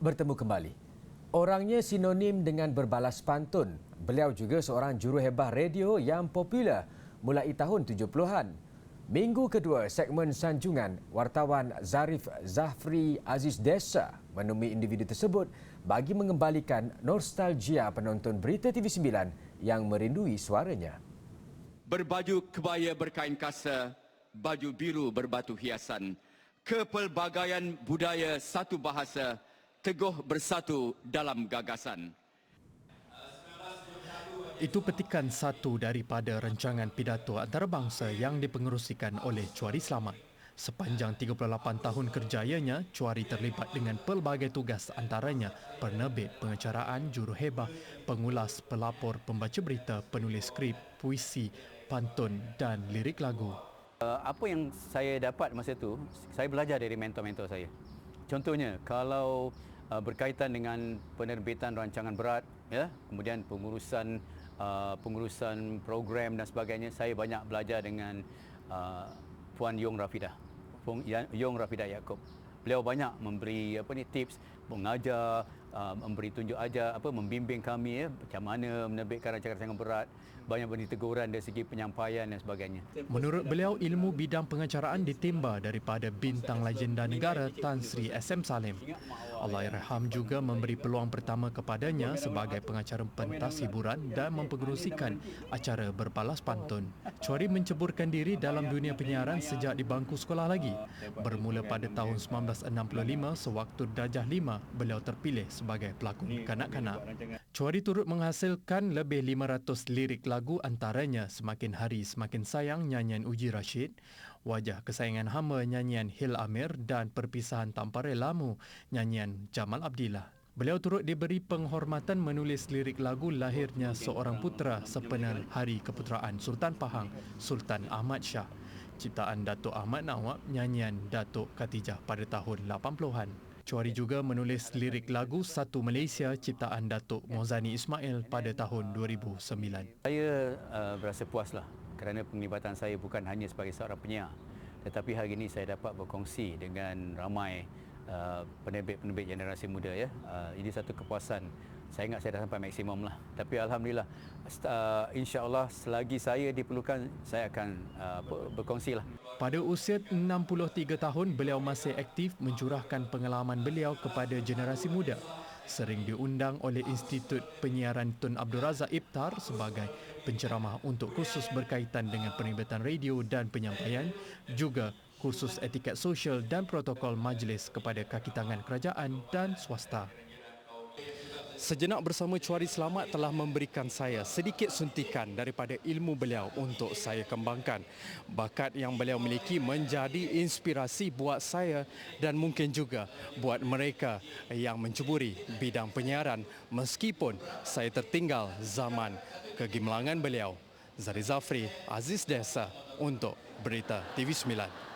bertemu kembali. Orangnya sinonim dengan berbalas pantun. Beliau juga seorang juruhebah radio yang popular mulai tahun 70-an. Minggu kedua segmen Sanjungan, wartawan Zarif Zafri Aziz Desa menemui individu tersebut bagi mengembalikan nostalgia penonton Berita TV9 yang merindui suaranya. Berbaju kebaya berkain kasa, baju biru berbatu hiasan, kepelbagaian budaya satu bahasa, teguh bersatu dalam gagasan. Itu petikan satu daripada rancangan pidato antarabangsa yang dipengerusikan oleh Chuari Slamat. Sepanjang 38 tahun kerjayanya, Chuari terlibat dengan pelbagai tugas antaranya penerbit, pengecaraan, juruhebah, pengulas, pelapor, pembaca berita, penulis skrip, puisi, pantun dan lirik lagu. Apa yang saya dapat masa itu, saya belajar dari mentor-mentor saya. Contohnya, kalau berkaitan dengan penerbitan rancangan berat, ya, kemudian pengurusan program dan sebagainya, saya banyak belajar dengan Puan Yong Rafidah, Yong Rafidah Yaakob. Beliau banyak memberi tips, mengajar, memberi tunjuk ajar, membimbing kami, macam mana menerbitkan rancangan berat, banyak beri teguran dari segi penyampaian dan sebagainya. Menurut beliau, ilmu bidang pengacaraan ditimba daripada bintang legenda negara Tan Sri SM Salim. Allahyarham juga memberi peluang pertama kepadanya sebagai pengacara pentas hiburan dan mempengerusikan acara berbalas pantun. Chuari menceburkan diri dalam dunia penyiaran sejak di bangku sekolah lagi. Bermula pada tahun 1965 sewaktu darjah 5 beliau terpilih sebagai pelakon kanak-kanak. Chuari turut menghasilkan lebih 500 lirik lagu, antaranya Semakin Hari Semakin Sayang nyanyian Uji Rashid, Wajah Kesayangan Hamba nyanyian Hil Amir dan Perpisahan Tanpa Relamu nyanyian Jamal Abdillah. Beliau turut diberi penghormatan menulis lirik lagu lahirnya seorang putera sepenuh Hari Keputeraan Sultan Pahang, Sultan Ahmad Shah, ciptaan Datuk Ahmad Nawab nyanyian Datuk Khatijah pada tahun 80-an. Chuari juga menulis lirik lagu Satu Malaysia ciptaan Datuk Mozani Ismail pada tahun 2009. Saya berasa puaslah kerana penglibatan saya bukan hanya sebagai seorang penyiar, tetapi hari ini saya dapat berkongsi dengan ramai penerbit-penerbit generasi muda, ya. Ini satu kepuasan. Saya ingat saya dah sampai maksimum lah. Tapi alhamdulillah, insya-Allah selagi saya diperlukan, saya akan berkongsi lah. Pada usia 63 tahun, beliau masih aktif mencurahkan pengalaman beliau kepada generasi muda. Sering diundang oleh Institut Penyiaran Tun Abdul Razak Ibtar sebagai penceramah untuk kursus berkaitan dengan penerbitan radio dan penyampaian, juga kursus etiket sosial dan protokol majlis kepada kaki tangan kerajaan dan swasta. Sejenak bersama Chuari Slamat telah memberikan saya sedikit suntikan daripada ilmu beliau untuk saya kembangkan. Bakat yang beliau miliki menjadi inspirasi buat saya dan mungkin juga buat mereka yang menceburi bidang penyiaran meskipun saya tertinggal zaman kegemilangan beliau. Zarif Zafri Aziz Desa untuk Berita TV9.